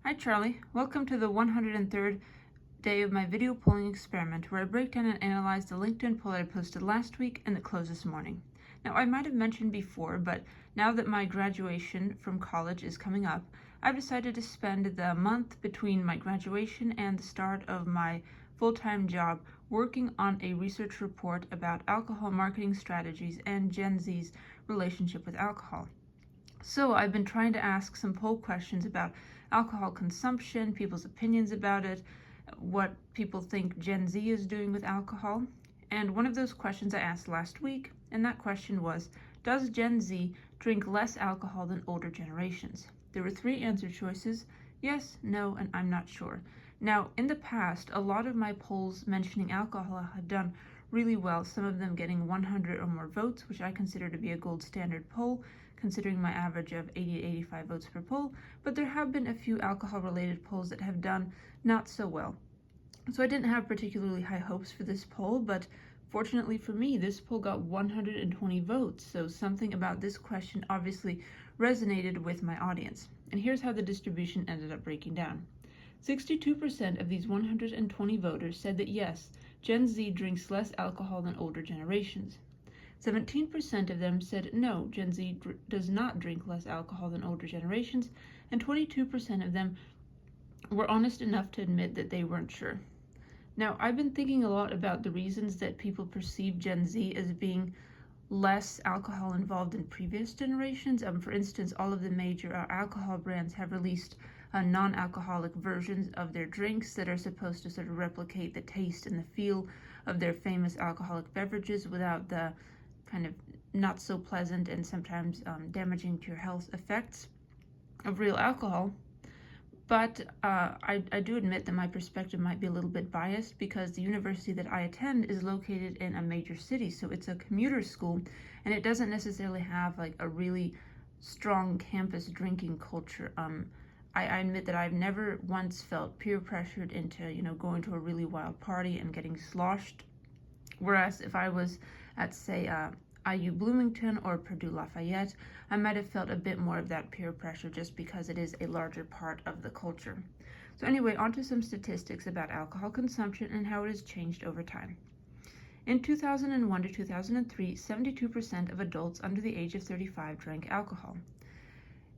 Hi Charlie, welcome to the 103rd day of my video polling experiment where I break down and analyze the LinkedIn poll I posted last week and that closed this morning. Now I might have mentioned before, but now that my graduation from college is coming up, I've decided to spend the month between my graduation and the start of my full-time job working on a research report about alcohol marketing strategies and Gen Z's relationship with alcohol. So I've been trying to ask some poll questions about alcohol consumption, people's opinions about it, what people think Gen Z is doing with alcohol. And one of those questions I asked last week, and that question was, does Gen Z drink less alcohol than older generations? There were three answer choices: yes, no, and I'm not sure. Now, in the past, a lot of my polls mentioning alcohol have done really well, some of them getting 100 or more votes, which I consider to be a gold standard poll, considering my average of 80 to 85 votes per poll, but there have been a few alcohol-related polls that have done not so well. So I didn't have particularly high hopes for this poll, but fortunately for me, this poll got 120 votes, so something about this question obviously resonated with my audience. And here's how the distribution ended up breaking down. 62% of these 120 voters said that yes, Gen Z drinks less alcohol than older generations. 17% of them said no, Gen Z does not drink less alcohol than older generations, and 22% of them were honest enough to admit that they weren't sure. Now, I've been thinking a lot about the reasons that people perceive Gen Z as being less alcohol involved in previous generations. For instance, all of the major alcohol brands have released non-alcoholic versions of their drinks that are supposed to sort of replicate the taste and the feel of their famous alcoholic beverages without the kind of not so pleasant and sometimes damaging to your health effects of real alcohol. But I do admit that my perspective might be a little bit biased because the university that I attend is located in a major city, so it's a commuter school, and it doesn't necessarily have like a really strong campus drinking culture. I admit that I've never once felt peer pressured into, going to a really wild party and getting sloshed. Whereas if I was at, say, IU Bloomington or Purdue Lafayette, I might have felt a bit more of that peer pressure just because it is a larger part of the culture. So anyway, on to some statistics about alcohol consumption and how it has changed over time. In 2001 to 2003, 72% of adults under the age of 35 drank alcohol.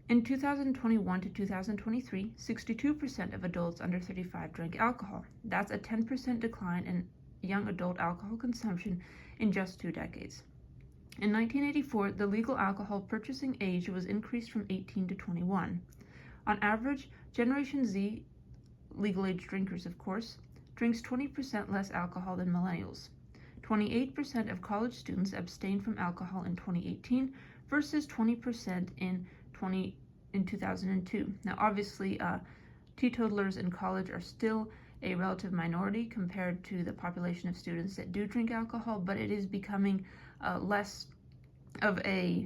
In 2021 to 2023, 62% of adults under 35 drank alcohol. That's a 10% decline in young adult alcohol consumption in just 2 decades. In 1984, the legal alcohol purchasing age was increased from 18 to 21. On average, Generation Z, legal age drinkers of course, drinks 20% less alcohol than millennials. 28% of college students abstained from alcohol in 2018 versus 20% in 2002. Now obviously, teetotalers in college are still a relative minority compared to the population of students that do drink alcohol, but it is becoming less of a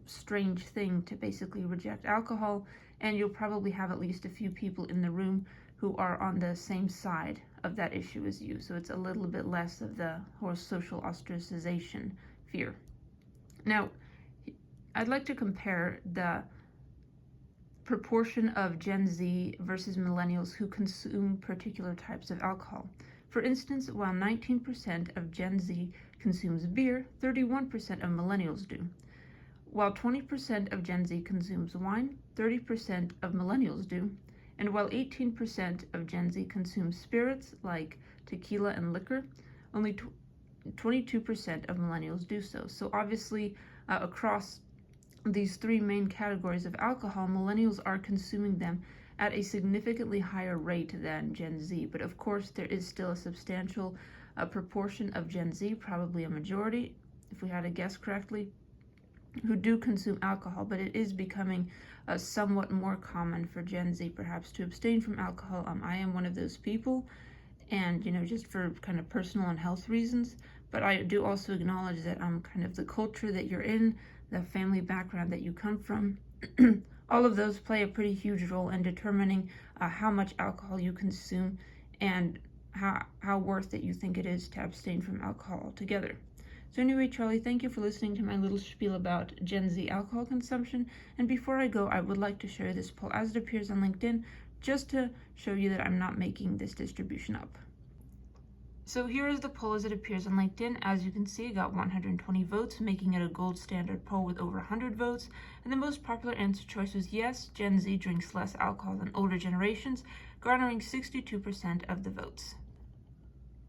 strange thing to basically reject alcohol, and you'll probably have at least a few people in the room who are on the same side of that issue as you, so it's a little bit less of the whole social ostracization fear. Now, I'd like to compare the proportion of Gen Z versus millennials who consume particular types of alcohol. For instance, while 19% of Gen Z consumes beer, 31% of millennials do. While 20% of Gen Z consumes wine, 30% of millennials do. And while 18% of Gen Z consumes spirits like tequila and liquor, only 22% of millennials do so. So obviously, across these three main categories of alcohol, millennials are consuming them at a significantly higher rate than Gen Z. But of course, there is still a substantial proportion of Gen Z, probably a majority, if we had to guess correctly, who do consume alcohol, but it is becoming somewhat more common for Gen Z perhaps to abstain from alcohol. I am one of those people, and just for kind of personal and health reasons, but I do also acknowledge that kind of the culture that you're in, the family background that you come from, all of those play a pretty huge role in determining how much alcohol you consume and how worth it you think it is to abstain from alcohol altogether. So anyway, Charlie, thank you for listening to my little spiel about Gen Z alcohol consumption. And before I go, I would like to share this poll as it appears on LinkedIn, just to show you that I'm not making this distribution up. So here is the poll as it appears on LinkedIn. As you can see, it got 120 votes, making it a gold standard poll with over 100 votes. And the most popular answer choice was yes, Gen Z drinks less alcohol than older generations, garnering 62% of the votes.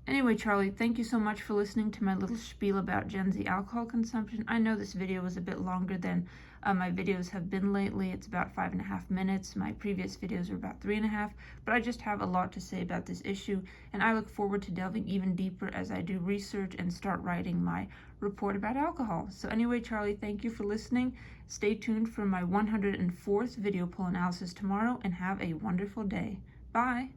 Anyway, Charlie, thank you so much for listening to my little spiel about Gen Z alcohol consumption. I know this video was a bit longer than my videos have been lately. It's about 5.5 minutes. My previous videos were about 3.5, but I just have a lot to say about this issue, and I look forward to delving even deeper as I do research and start writing my report about alcohol. So anyway, Charlie, thank you for listening. Stay tuned for my 104th video poll analysis tomorrow, and have a wonderful day. Bye!